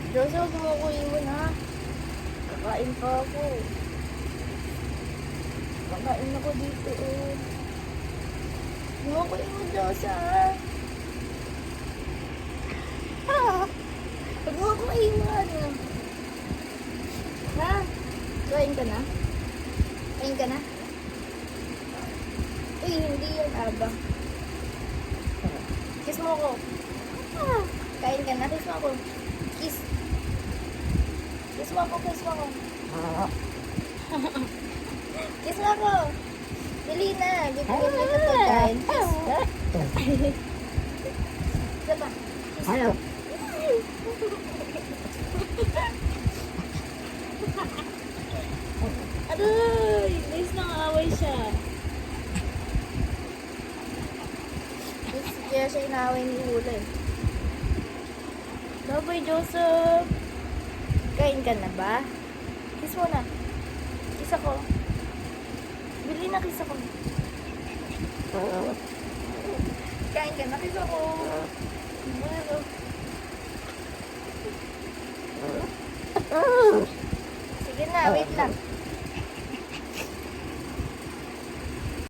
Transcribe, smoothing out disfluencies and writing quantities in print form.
Joseph, huwag mo ko iwan ha. Kakain pa ako. Kakain ako dito eh. Huwag mo ko iwan, Joseph. Huwag mo ko iwan. Ha? Kain ka na? Kain ka na? Uy, hindi yan, Aba. Kiss mo ako. Kain ka na? Kiss mo ako. Kiss. Kiss mo ako, kiss mo ako. Kiss mo ako. Dali na. Bibigyan mo ito pagkain. Kiss. Isa pa. Kiss. Aray! Nice nang away siya. Kaya siya inaway ni Ula eh. Bye-bye, Joseph. Kain ka na ba? Kiss mo na. Kiss ako. Bili na kiss ako. Kain ka na, kiss ako. Sige na, wait lang.